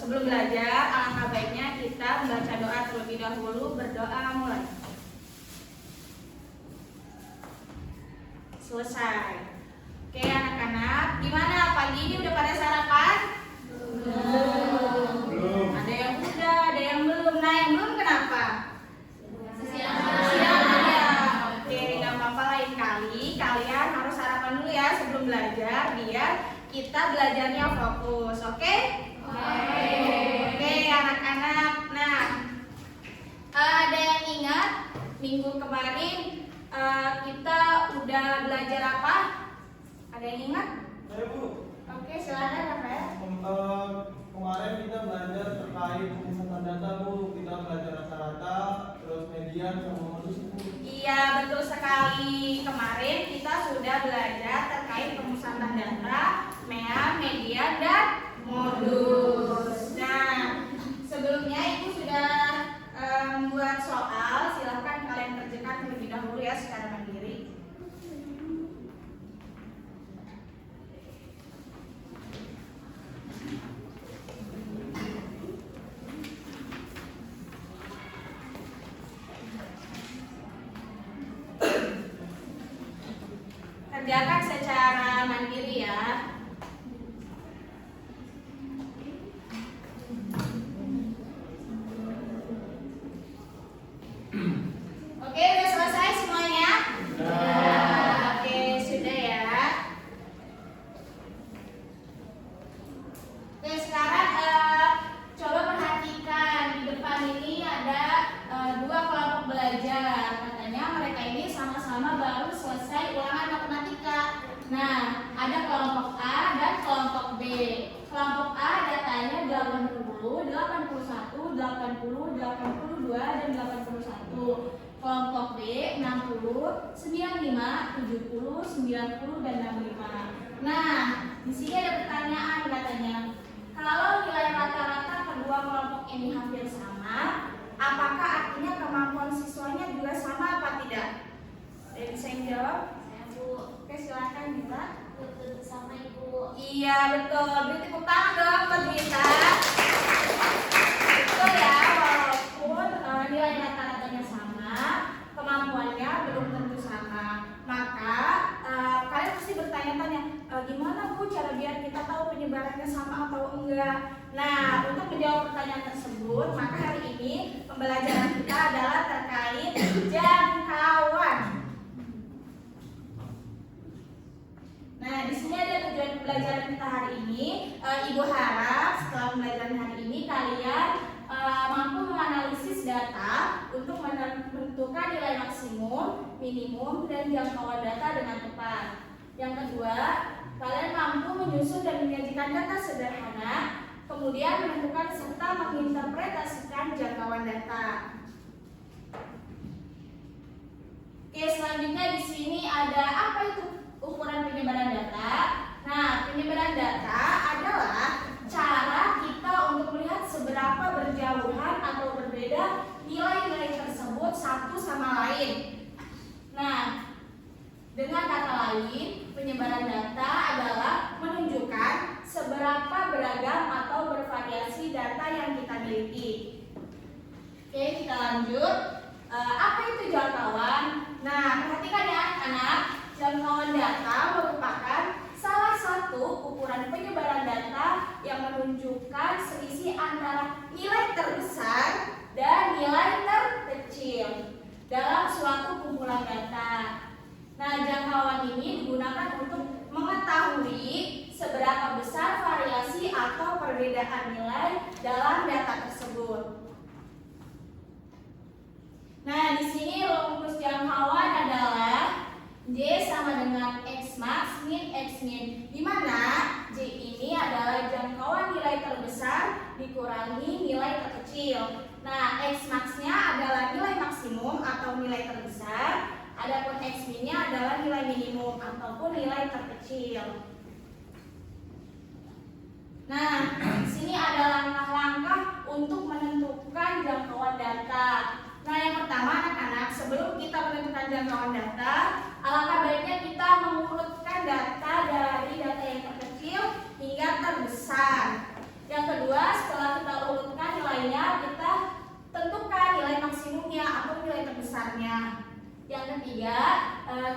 sebelum belajar, alangkah baiknya kita membaca doa terlebih dahulu. Berdoa mulai. Selesai. Oke anak-anak, gimana pagi ini udah pada sarapan? Belum. Ada yang udah, ada yang belum. Nah yang belum kenapa? Siang ya. Oke, gak apa-apa, lain kali kalian harus sarapan dulu ya sebelum belajar biar kita belajarnya fokus. Oke? Oke anak-anak. Nah, ada yang ingat minggu kemarin kita udah belajar apa? Ada yang ingat? Ayo Bu. Oke, silakan Rafael. Kemarin kita belajar terkait pemusatan data Bu. Kita belajar rata-rata, terus median sama modus Bu. Iya, betul sekali. Kemarin kita sudah belajar terkait pemusatan data, median, dan modus. Nah, sebelumnya Ibu sudah membuat soal. Silahkan kalian kerjakan terlebih dahulu ya secara mandiri. Kerjakan secara mandiri ya. Oke, udah selesai semuanya? Oke, sudah ya. Oke, sekarang coba perhatikan di depan ini ada dua kelompok belajar. Katanya mereka ini sama-sama baru selesai ulangan matematika. Nah, ada kelompok A dan kelompok B. Kelompok A datanya 80, 81, 80, 82, dan 81. Kelompok B 60, 95, 70, 90, dan 65. Nah, di sini ada pertanyaan katanya. Kalau nilai rata-rata kedua kelompok ini hampir sama, apakah artinya kemampuan siswanya juga sama apa tidak? Ada yang bisa yang jawab? Saya Bu. Oke, silakan Gita. Betul sama Ibu. Iya betul, beri tepuk tangan dong buat Gita. Betul ya, walaupun nilai rata-ratanya sama, kemampuannya belum tentu sama. Maka kalian pasti bertanya-tanya, gimana Bu cara biar kita tahu penyebarannya sama atau enggak? Nah, untuk menjawab pertanyaan tersebut, maka hari ini pembelajaran kita adalah terkait jangkauan. Nah, di sini ada tujuan pembelajaran kita hari ini. Ibu harap setelah pembelajaran hari ini kalian mampu menganalisis data untuk menentukan nilai maksimum, minimum, dan jangkauan data dengan tepat. Yang kedua, kalian mampu menyusun dan menyajikan data sederhana, kemudian menentukan serta menginterpretasikan jangkauan data. Oke, selanjutnya di sini ada apa itu ukuran penyebaran data? Nah, penyebaran data adalah cara kita untuk melihat seberapa berjauhan atau berbeda nilai-nilai tersebut satu sama lain. Nah, dengan kata lain, penyebaran data adalah menunjukkan seberapa beragam atau bervariasi data yang kita miliki. Oke, kita lanjut. Apa itu jangkauan? Nah, perhatikan ya anak-anak. Jangkauan data merupakan salah satu ukuran penyebaran data yang menunjukkan selisih antara nilai terbesar dan nilai terkecil dalam suatu kumpulan data. Nah, jangkauan ini digunakan untuk mengetahui seberapa besar variasi atau perbedaan nilai dalam data tersebut. Nah, di sini rumus jangkauan adalah J sama dengan X max min X min, di mana J ini adalah jangkauan nilai terbesar dikurangi nilai terkecil. Nah, X max-nya adalah nilai maksimum atau nilai terbesar, adapun X min-nya adalah nilai minimum ataupun nilai terkecil. Nah, di sini ada langkah-langkah untuk menentukan jangkauan data. Nah, yang pertama anak-anak, sebelum kita menentukan jangkauan data, alangkah baiknya kita mengurutkan data dari data yang terkecil hingga terbesar. Yang kedua, setelah kita urutkan nilainya, kita tentukan nilai maksimumnya atau nilai terbesarnya. Yang ketiga,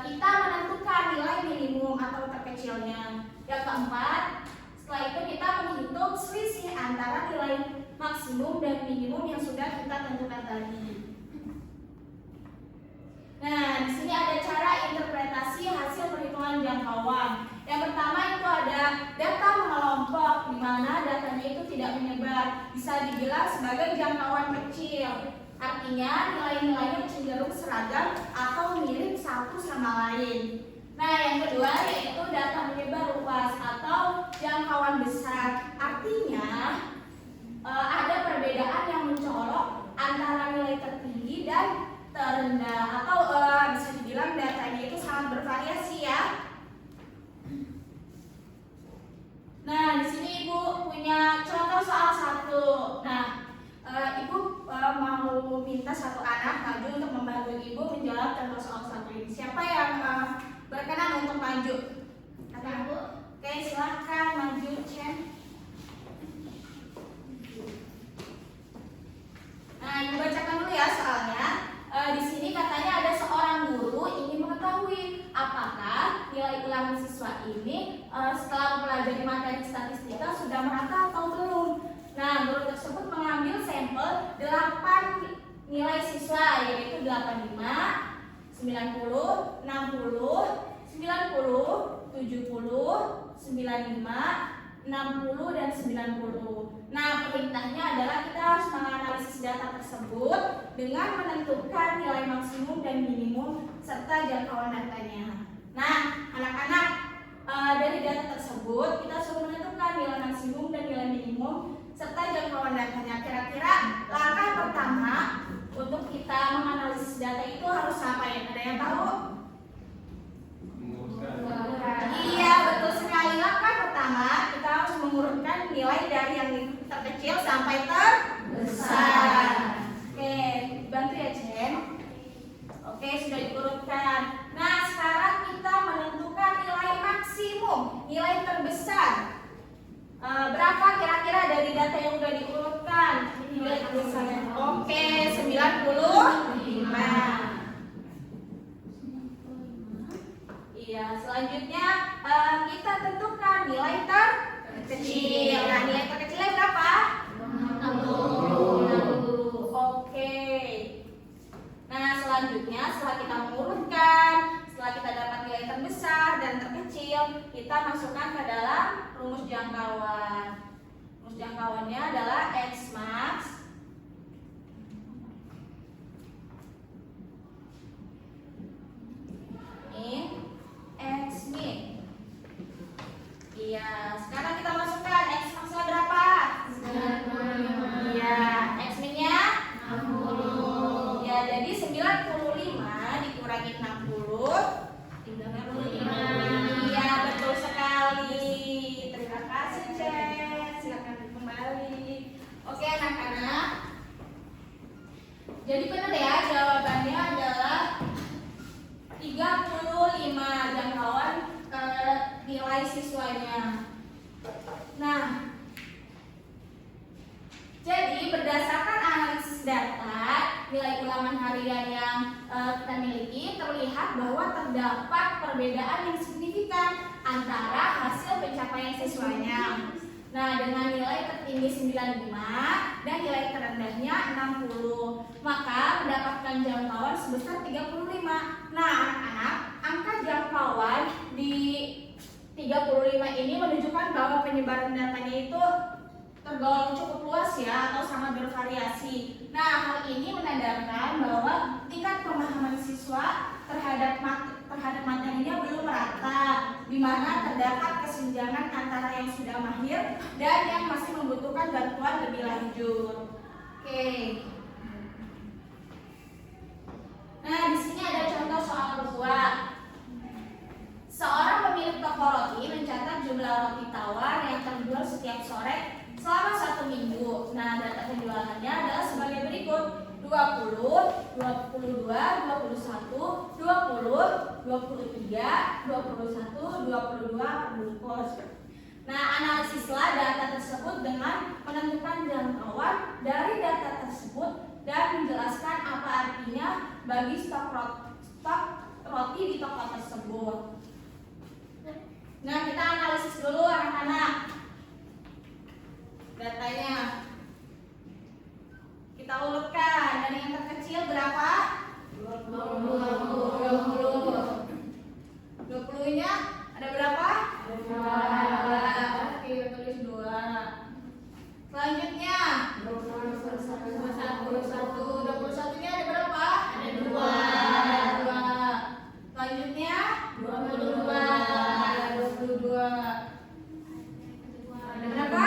kita menentukan nilai minimum atau terkecilnya. Yang keempat, setelah itu kita menghitung selisih antara nilai maksimum dan minimum yang sudah kita tentukan tadi. Nah, di sini ada cara interpretasi hasil perhitungan jangkauan. Yang pertama itu ada data mengelompok, di mana datanya itu tidak menyebar, bisa dibilang sebagai jangkauan kecil. Artinya nilai-nilainya cenderung seragam atau mirip satu sama lain. Nah, yang kedua yaitu data menyebar luas atau jangkauan besar. Artinya ada perbedaan yang mencolok antara nilai tertinggi dan terendah, atau bisa dibilang datanya itu sangat bervariasi ya. Nah, di sini Ibu punya contoh soal 1. Nah, Ibu mau minta satu anak maju untuk membantu Ibu menjawab contoh soal 1 ini. Siapa yang berkenan untuk maju? Kata Ibu. Oke, silahkan maju, Chen. Nah, Ibu bacakan dulu ya soalnya. Di sini katanya ada seorang guru ingin mengetahui apakah nilai ulangan siswa ini setelah mempelajari materi statistika sudah merata atau belum. Nah, guru tersebut mengambil sampel 8 nilai siswa, yaitu 85, 90, 60, 90, 70, 95, 60, dan 90. Nah, perintahnya adalah kita harus menganalisis data tersebut dengan menentukan nilai maksimum dan minimum serta jangkauan datanya. Nah, anak-anak, dari data tersebut kita suruh menentukan nilai maksimum dan nilai minimum serta jangkauan datanya. Kira-kira langkah pertama untuk kita menganalisis data itu harus apa ya? Ada yang tahu? Iya, betul sekali. Langkah pertama kita harus mengurutkan nilai dari yang terkecil sampai terbesar. Oke, bantu ya Jen. Oke, sudah diurutkan. Nah, sekarang kita menentukan nilai maksimum, nilai terbesar. Berapa kira-kira dari data yang sudah diurutkan? Nilai terbesarnya. Oke, 95. Iya, selanjutnya kita tentukan nilai terkecil. Nah, nilai terkecilnya berapa? 60. Oke. Nah, selanjutnya setelah kita mengurutkan, setelah kita dapat nilai terbesar dan terkecil, kita masukkan ke dalam rumus jangkauan. Rumus jangkauannya adalah X max min X min. Iya, sekarang kita masukkan X max-nya berapa? 95. Iya, X min-nya 60. Ya, jadi 95 dikurangi 60 35. Iya, betul sekali. Terima kasih, Jen. Silakan kembali. Oke, anak-anak. Jadi benar ya, jawabannya adalah 35 jangkauan nilai siswanya. Nah, jadi berdasarkan analisis data nilai ulangan harian yang kita miliki, terlihat bahwa terdapat perbedaan yang signifikan antara hasil pencapaian siswanya. Nah, dengan nilai tertinggi 95 dan nilai terendahnya 60, maka mendapatkan jangkauan sebesar 35. Nah, anak-anak, angka jangkauan di 35 ini menunjukkan bahwa penyebaran datanya itu tergolong cukup luas ya, atau sangat bervariasi. Nah, hal ini menandakan bahwa tingkat pemahaman siswa terhadap materinya belum merata, di mana terdapat kesenjangan antara yang sudah mahir dan yang masih membutuhkan bantuan lebih lanjut. Oke. Nah, di sini ada contoh soal 2. Seorang pemilik toko roti mencatat jumlah roti tawar yang terjual setiap sore selama 1 minggu. Nah, data penjualannya adalah sebagai berikut: 20, 22, 21, 20, 23, 21, 22 perbungkus. Nah, analisislah data tersebut dengan menentukan jangkauan dari data tersebut dan menjelaskan apa artinya bagi stok roti di toko tersebut. Nah, kita analisis dulu anak-anak datanya. Kita urutkan dari yang terkecil berapa? 20-nya ada berapa? 2. Oke, tulis 2. Selanjutnya 21-nya ada berapa? Ada 2. Selanjutnya 22. Ada berapa?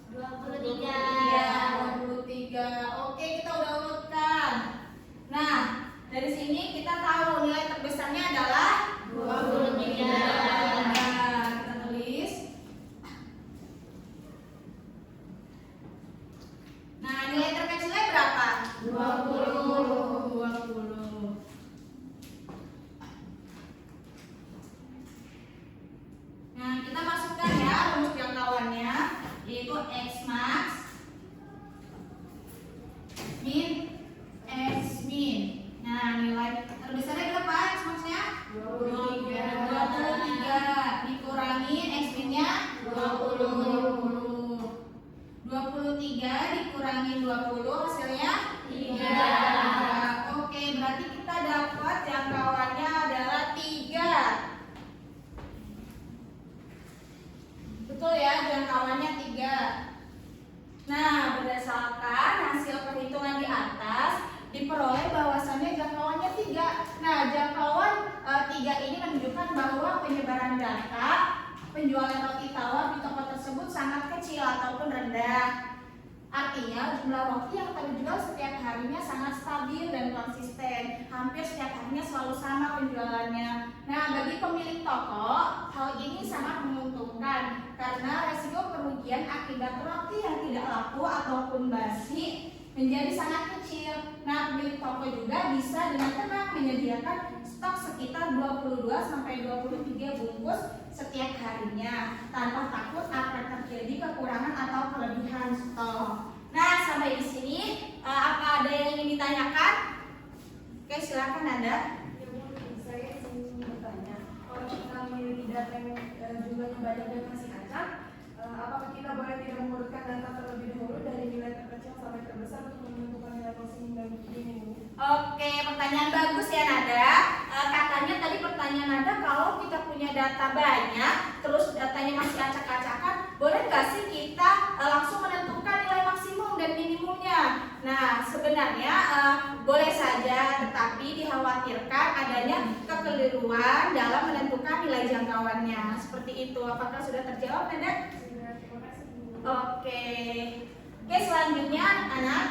23. Oke, kita udah urutkan. Nah, dari sini kita tahu nilai terbesarnya adalah 23. Nah, kita tulis. Nah, nilai terkecilnya berapa? 20. Nah, kita masukkan ya rumus jangkauannya, yaitu X max min X min. Nah, nilai terbesarnya berapa X max-nya? 23. Dikurangi X min-nya 20. 23 dikurangi 20 hasilnya 3. Oke, berarti kita dapat jangkauannya adalah 3. Betul ya, jangkauannya 3. Nah, berdasarkan hasil perhitungan di atas diperoleh bahwasannya jangkauannya 3. Nah, jangkauan 3 ini menunjukkan bahwa penyebaran data penjualan roti tawar di toko tersebut sangat kecil ataupun rendah. Artinya jumlah roti yang terjual setiap harinya sangat stabil dan konsisten. Hampir setiap harinya selalu sama penjualannya. Nah, bagi pemilik toko, hal ini sangat menguntungkan karena resiko kerugian akibat roti yang tidak laku ataupun basi menjadi sangat kecil. Nah, pemilik toko juga bisa dengan tenang menyediakan stok sekitar 22-23 bungkus setiap harinya tanpa takut akan terjadi kekurangan atau kelebihan stok. Nah, sampai di sini apa ada yang ingin ditanyakan? Oke, silakan Anda. Saya ingin bertanya, kalau kita memiliki data yang jumlahnya banyak dan masih acak, apakah kita boleh tidak mengurutkan data terlebih dahulu dari nilai terkecil sampai terbesar untuk menentukan nilai maksimum dan minimum? Oke, pertanyaan bagus ya Nada. Katanya tadi pertanyaan Nada, kalau kita punya data banyak, terus datanya masih acak-acakan, boleh nggak sih kita langsung menentukan nilai maksimum dan minimumnya? Nah, sebenarnya boleh saja, tetapi dikhawatirkan adanya kekeliruan dalam menentukan nilai jangkauannya. Seperti itu. Apakah sudah terjawab, Nada? Oke. Oke, selanjutnya anak-anak.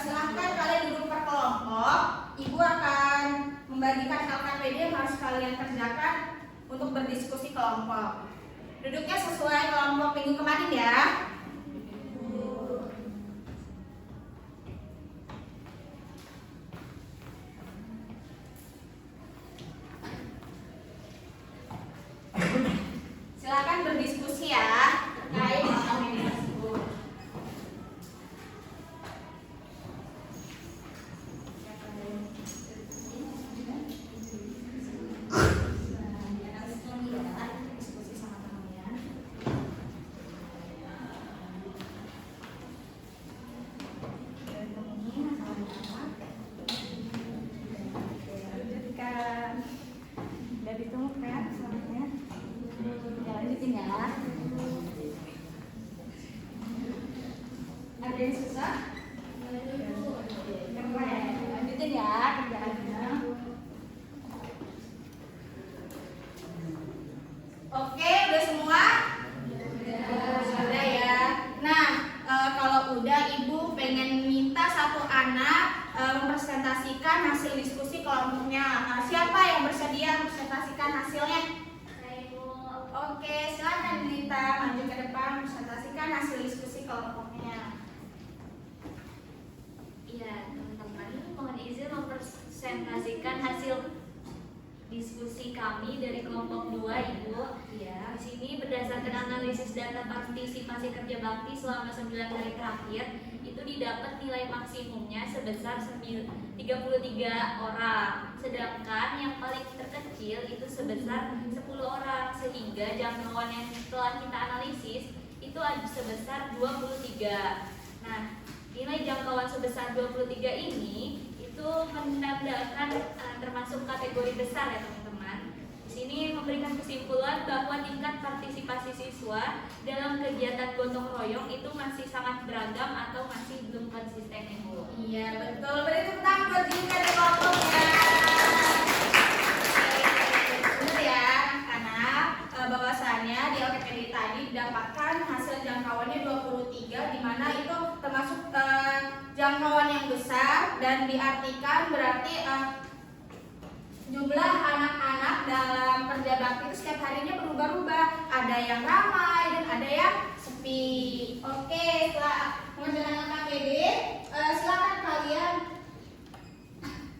Silahkan kalian duduk per kelompok. Ibu akan membagikan LKPD yang harus kalian kerjakan untuk berdiskusi kelompok. Duduknya sesuai kelompok minggu kemarin ya. Silakan berdiskusi ya terkait dengan ini tersebut. Diskusi sama teman-teman. Udah ditunggu kan selanjutnya. Ya, lanjutin ya. Ada yang susah? Keren. Lanjutin ya kerjaannya. Oke, udah semua? Sudah ya. Nah, kalau udah ibu pengen minta satu anak mempresentasikan hasil diskusi kelompoknya. Siapa yang bersedia mempresentasikan hasilnya? Oke, silakan Lita maju ke depan presentasikan hasil diskusi kelompoknya. Iya, teman-teman, mohon izin mempresentasikan hasil diskusi kami dari kelompok 2, Ibu. Iya. Di sini berdasarkan analisis data partisipasi kerja bakti selama 9 hari terakhir, itu didapat nilai maksimumnya sebesar 33 orang. Sedangkan yang paling terkecil itu sebesar 10 orang, sehingga jangkauan yang telah kita analisis itu sebesar 23. Nah, nilai jangkauan sebesar 23 ini itu menandakan termasuk kategori besar ya teman-teman. Di sini memberikan kesimpulan bahwa tingkat partisipasi siswa dalam kegiatan gotong royong itu masih sangat beragam atau masih belum konsisten, Ibu. Iya betul, beri tepuk tangan buat juga dari kelompoknya. Benar ya anak-anak, bahwasannya di LKPD tadi didapatkan hasil jangkauannya 23, di mana itu termasuk jangkauan yang besar dan diartikan berarti jumlah anak-anak dalam kerja bakti itu setiap harinya berubah-ubah. Ada yang ramai dan ada yang sepi. Oke, setelah mengerjakan LKPD, silakan kalian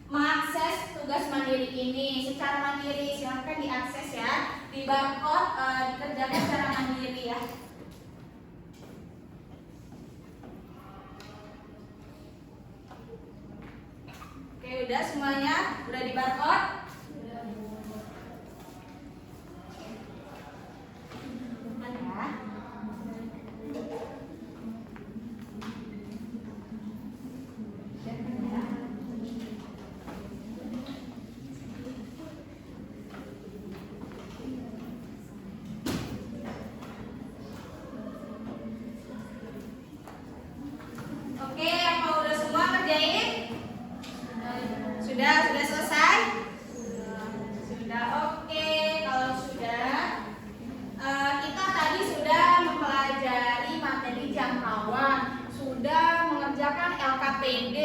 mengakses tugas mandiri ini secara mandiri. Silakan diakses ya, di barcode, dikerjakan secara mandiri ya. Oke, udah semuanya? Udah di barcode? Bukan ya? Oke, apa udah semua kerjain? Sudah selesai? Sudah, oke. Kalau sudah, kita tadi sudah mempelajari materi jangkauan, sudah mengerjakan LKPD,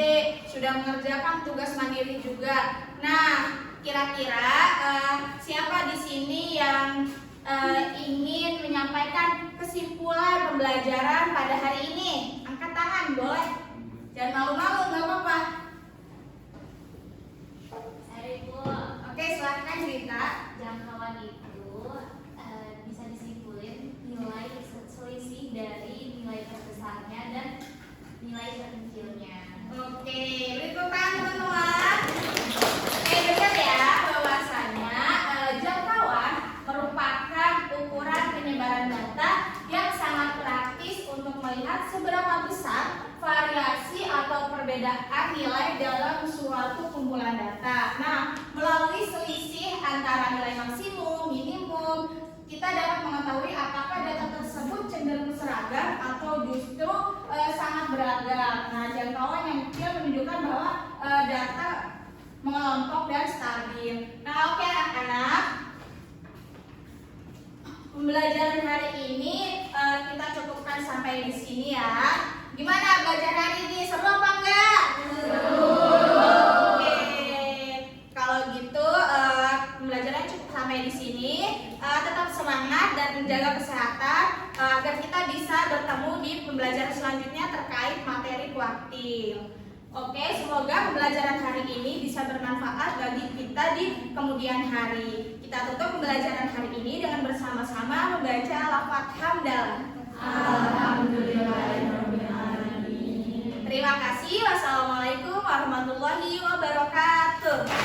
sudah mengerjakan tugas mandiri juga. Nah, kira-kira siapa di sini yang ingin menyampaikan kesimpulan pembelajaran pada hari ini? Angkat tangan, boleh. Jangan malu-malu, nggak apa-apa. Ibu, Oke, silahkan cerita. jangkauan itu bisa disimpulin nilai selisih dari nilai terbesarnya dan nilai terkecilnya. Oke, beri tepuk tangan teman-teman. Oke, dengar ya bahwasannya jangkauan merupakan ukuran penyebaran data yang sangat praktis untuk melihat seberapa besar variasi atau perbedaan nilai dalam suatu kumpulan data. Nah, melalui selisih antara nilai maksimum, minimum, kita dapat mengetahui apakah data tersebut cenderung seragam atau justru sangat beragam. Nah, jangkauan yang kecil menunjukkan bahwa data mengelompok dan stabil. Nah, oke anak-anak, pembelajaran hari ini kita cukupkan sampai di sini ya. Gimana belajar hari ini? Seru apa enggak? Seru. Oke. Kalau gitu pembelajaran cukup sampai di sini. Tetap semangat dan menjaga kesehatan agar kita bisa bertemu di pembelajaran selanjutnya terkait materi kuartil. Oke, semoga pembelajaran hari ini bisa bermanfaat bagi kita di kemudian hari. Kita tutup pembelajaran hari ini dengan bersama-sama membaca lafaz hamdalah. Alhamdulillahirobbilalamin. Terima kasih. Wassalamualaikum warahmatullahi wabarakatuh.